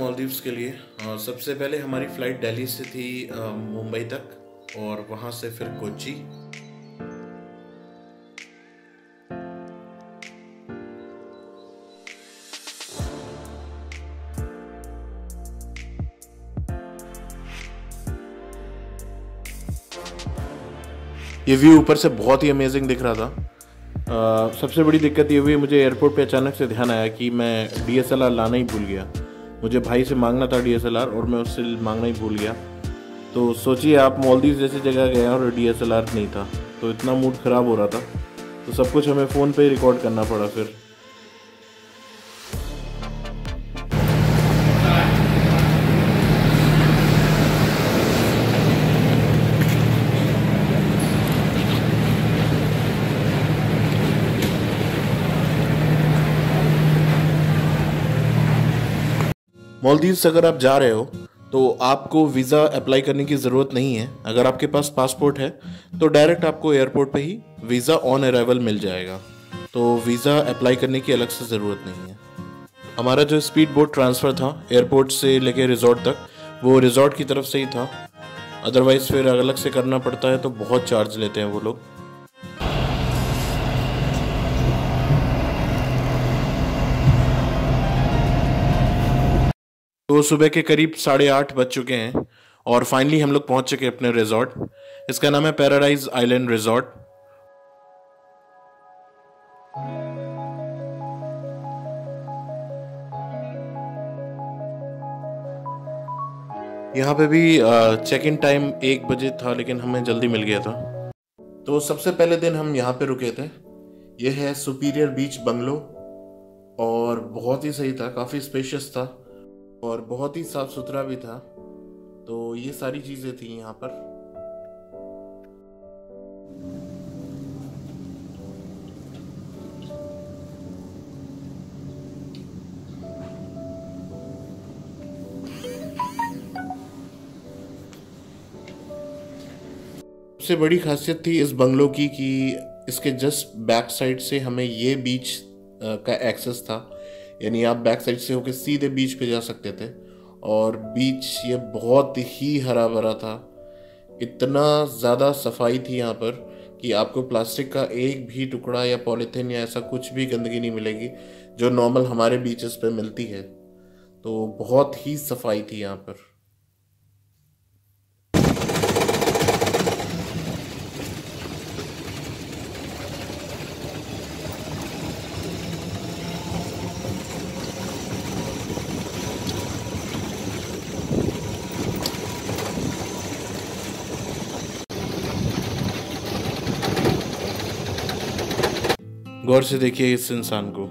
मालदीव्स के लिए। सबसे पहले हमारी फ़्लाइट दिल्ली से थी मुंबई तक और वहाँ से फिर कोच्चि। ये व्यू ऊपर से बहुत ही अमेजिंग दिख रहा था। सबसे बड़ी दिक्कत ये हुई, मुझे एयरपोर्ट पे अचानक से ध्यान आया कि मैं DSLR लाना ही भूल गया। मुझे भाई से मांगना था DSLR और मैं उससे मांगना ही भूल गया। तो सोचिए आप मालदीव जैसी जगह गए और DSLR नहीं था, तो इतना मूड ख़राब हो रहा था। तो सब कुछ हमें फ़ोन पे ही रिकॉर्ड करना पड़ा फिर। मालदीव्स अगर आप जा रहे हो तो आपको वीज़ा अप्लाई करने की ज़रूरत नहीं है। अगर आपके पास पासपोर्ट है तो डायरेक्ट आपको एयरपोर्ट पे ही वीज़ा ऑन अराइवल मिल जाएगा। तो वीज़ा अप्लाई करने की अलग से ज़रूरत नहीं है। हमारा जो स्पीड बोट ट्रांसफ़र था एयरपोर्ट से लेके रिजॉर्ट तक, वो रिजॉर्ट की तरफ से ही था। अदरवाइज़ फिर अलग से करना पड़ता है तो बहुत चार्ज लेते हैं वो लोग। तो सुबह के करीब 8:30 बज चुके हैं और फाइनली हम लोग पहुंच चुके अपने रिजॉर्ट। इसका नाम है पैराडाइज आइलैंड रिजॉर्ट। यहाँ पे भी चेक इन टाइम 1 बजे था, लेकिन हमें जल्दी मिल गया था। तो सबसे पहले दिन हम यहाँ पे रुके थे। यह है सुपीरियर बीच बंगलो और बहुत ही सही था, काफ़ी स्पेशियस था और बहुत ही साफ सुथरा भी था। तो ये सारी चीज़ें थी यहाँ पर। सबसे बड़ी खासियत थी इस बंगलो की कि इसके जस्ट बैक साइड से हमें ये बीच का एक्सेस था। यानी आप बैक साइड से होकर सीधे बीच पे जा सकते थे और बीच ये बहुत ही हरा भरा था। इतना ज़्यादा सफाई थी यहाँ पर कि आपको प्लास्टिक का एक भी टुकड़ा या पॉलीथीन या ऐसा कुछ भी गंदगी नहीं मिलेगी जो नॉर्मल हमारे बीचेस पे मिलती है। तो बहुत ही सफाई थी यहाँ पर। गौर से देखिए इस इंसान को।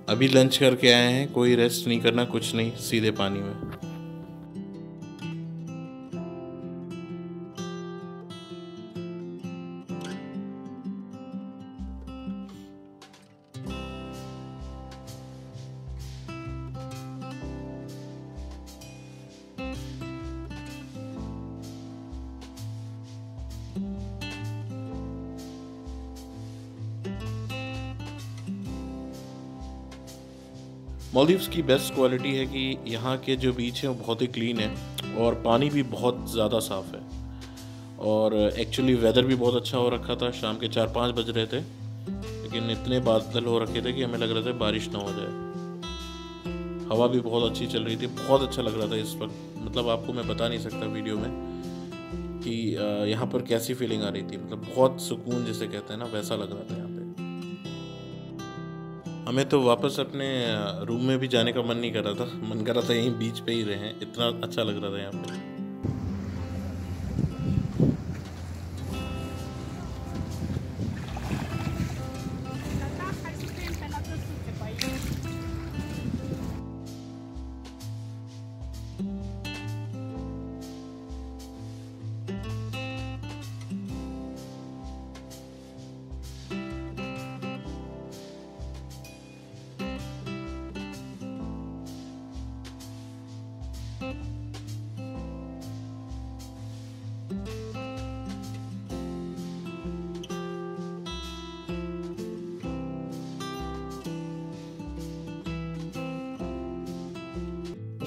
अभी लंच करके आए हैं, कोई रेस्ट नहीं करना, कुछ नहीं, सीधे पानी में। मालदीव्स की बेस्ट क्वालिटी है कि यहाँ के जो बीच हैं वो बहुत ही क्लीन है और पानी भी बहुत ज़्यादा साफ़ है। और एक्चुअली वेदर भी बहुत अच्छा हो रखा था। शाम के 4-5 बज रहे थे, लेकिन इतने बादल हो रखे थे कि हमें लग रहा था बारिश ना हो जाए। हवा भी बहुत अच्छी चल रही थी, बहुत अच्छा लग रहा था इस वक्त। मतलब आपको मैं बता नहीं सकता वीडियो में कि यहाँ पर कैसी फीलिंग आ रही थी। मतलब बहुत सुकून जिसे कहते हैं ना, वैसा लग रहा था यहाँ पे। हमें तो वापस अपने रूम में भी जाने का मन नहीं कर रहा था। मन कर रहा था यहीं बीच पे ही रहें, इतना अच्छा लग रहा था यहाँ पे।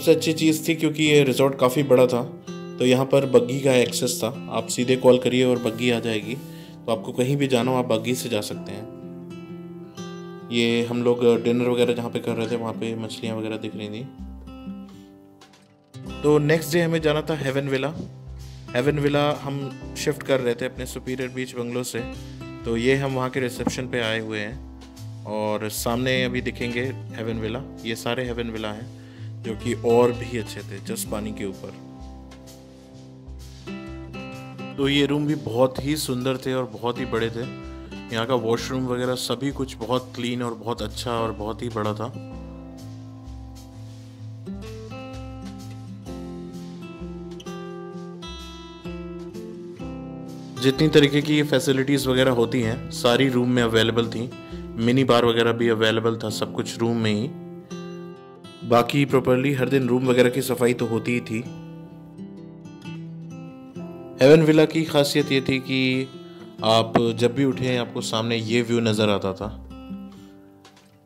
सबसे अच्छी चीज़ थी क्योंकि ये रिजॉर्ट काफ़ी बड़ा था, तो यहाँ पर बग्गी का एक्सेस था। आप सीधे कॉल करिए और बग्गी आ जाएगी, तो आपको कहीं भी जाना हो आप बग्गी से जा सकते हैं। ये हम लोग डिनर वगैरह जहाँ पे कर रहे थे वहाँ पे मछलियाँ वगैरह दिख रही थी। तो नेक्स्ट डे हमें जाना था हेवन विला। हेवन विला हम शिफ्ट कर रहे थे अपने सुपीरियर बीच बंगलो से, तो ये हम वहाँ के रिसेप्शन पे आए हुए हैं और सामने अभी दिखेंगे हेवन विला। ये सारे हेवन विला हैं जो कि और भी अच्छे थे, जस्ट पानी के ऊपर। तो ये रूम भी बहुत ही सुंदर थे और बहुत ही बड़े थे। यहाँ का वॉशरूम वगैरह सभी कुछ बहुत क्लीन और बहुत अच्छा और बहुत ही बड़ा था। जितनी तरीके की फैसिलिटीज़ वगैरह होती हैं सारी रूम में अवेलेबल थी। मिनी बार वगैरह भी अवेलेबल था, सब कुछ रूम में ही। बाकी प्रॉपरली हर दिन रूम वगैरह की सफाई तो होती ही थी। हेवन विला की खासियत ये थी कि आप जब भी उठे आपको सामने ये व्यू नज़र आता था।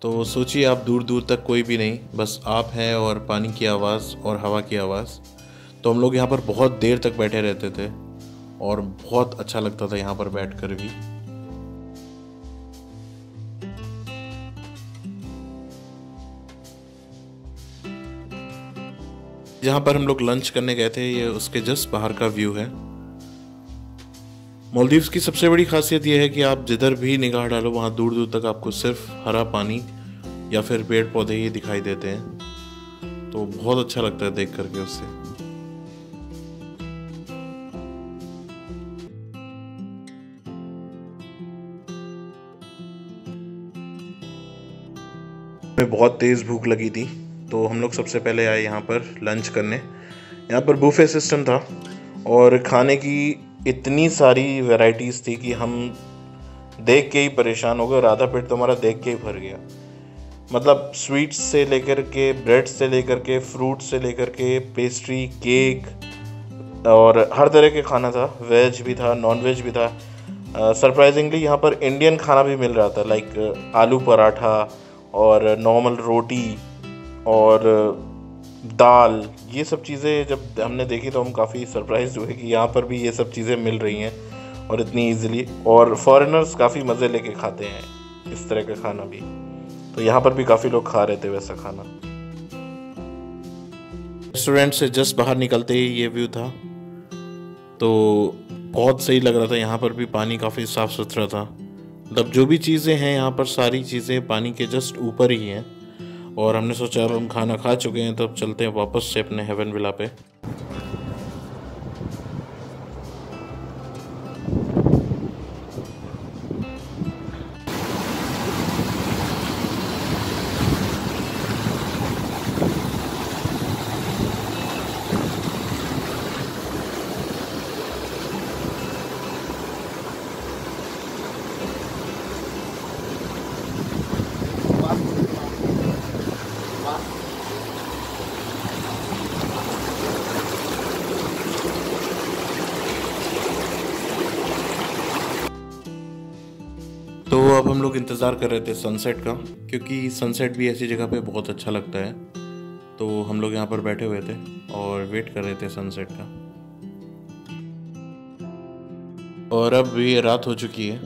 तो सोचिए आप दूर दूर तक कोई भी नहीं, बस आप हैं और पानी की आवाज़ और हवा की आवाज़। तो हम लोग यहाँ पर बहुत देर तक बैठे रहते थे और बहुत अच्छा लगता था यहाँ पर बैठकर भी। जहाँ पर हम लोग लंच करने गए थे ये उसके जस्ट बाहर का व्यू है। मालदीव्स की सबसे बड़ी खासियत यह है कि आप जिधर भी निगाह डालो वहाँ दूर दूर तक आपको सिर्फ हरा पानी या फिर पेड़ पौधे ही दिखाई देते हैं। तो बहुत अच्छा लगता है देख करके उससे। हमें बहुत तेज़ भूख लगी थी, तो हम लोग सबसे पहले आए यहाँ पर लंच करने। यहाँ पर बुफे सिस्टम था और खाने की इतनी सारी वैरायटीज़ थी कि हम देख के ही परेशान हो गए और आधा पेट तो हमारा देख के ही भर गया। मतलब स्वीट्स से लेकर के, ब्रेड से लेकर के, फ्रूट से लेकर के, पेस्ट्री, केक और हर तरह के खाना था। वेज भी था, नॉन वेज भी था। सरप्राइजिंगली यहाँ पर इंडियन खाना भी मिल रहा था, लाइक आलू पराठा और नॉर्मल रोटी और दाल। ये सब चीज़ें जब हमने देखी तो हम काफ़ी सरप्राइज हुए कि यहाँ पर भी ये सब चीज़ें मिल रही हैं और इतनी इजीली। और फॉरेनर्स काफ़ी मज़े लेके खाते हैं इस तरह का खाना भी, तो यहाँ पर भी काफ़ी लोग खा रहे थे वैसा खाना। रेस्टोरेंट से जस्ट बाहर निकलते ही ये व्यू था, तो बहुत सही लग रहा था। यहाँ पर भी पानी काफ़ी साफ़ सुथरा था। मतलब जो भी चीज़ें हैं यहाँ पर सारी चीज़ें पानी के जस्ट ऊपर ही हैं। और हमने सोचा अब हम खाना खा चुके हैं तो अब चलते हैं वापस से अपने हेवन विला पे। तो अब हम लोग इंतज़ार कर रहे थे सनसेट का, क्योंकि सनसेट भी ऐसी जगह पे बहुत अच्छा लगता है। तो हम लोग यहाँ पर बैठे हुए थे और वेट कर रहे थे सनसेट का। और अब ये रात हो चुकी है।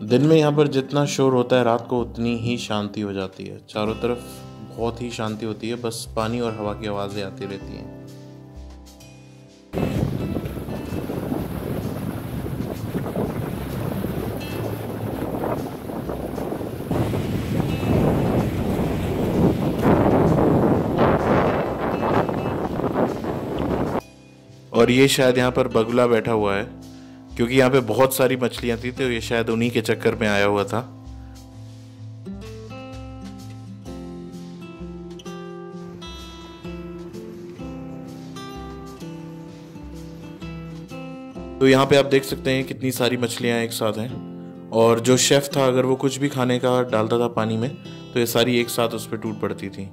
दिन में यहाँ पर जितना शोर होता है रात को उतनी ही शांति हो जाती है। चारों तरफ बहुत ही शांति होती है, बस पानी और हवा की आवाज़ें आती रहती हैं। और ये शायद यहाँ पर बगुला बैठा हुआ है, क्योंकि यहाँ पे बहुत सारी मछलियाँ थी, तो ये शायद उन्हीं के चक्कर में आया हुआ था। तो यहाँ पे आप देख सकते हैं कितनी सारी मछलियाँ एक साथ हैं। और जो शेफ़ था अगर वो कुछ भी खाने का डालता था पानी में तो ये सारी एक साथ उस पर टूट पड़ती थी।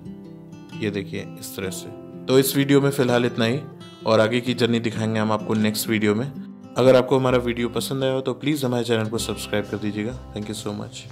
ये देखिए इस तरह से। तो इस वीडियो में फ़िलहाल इतना ही, और आगे की जर्नी दिखाएंगे हम आपको नेक्स्ट वीडियो में। अगर आपको हमारा वीडियो पसंद आया हो तो प्लीज़ हमारे चैनल को सब्सक्राइब कर दीजिएगा। Thank you so much.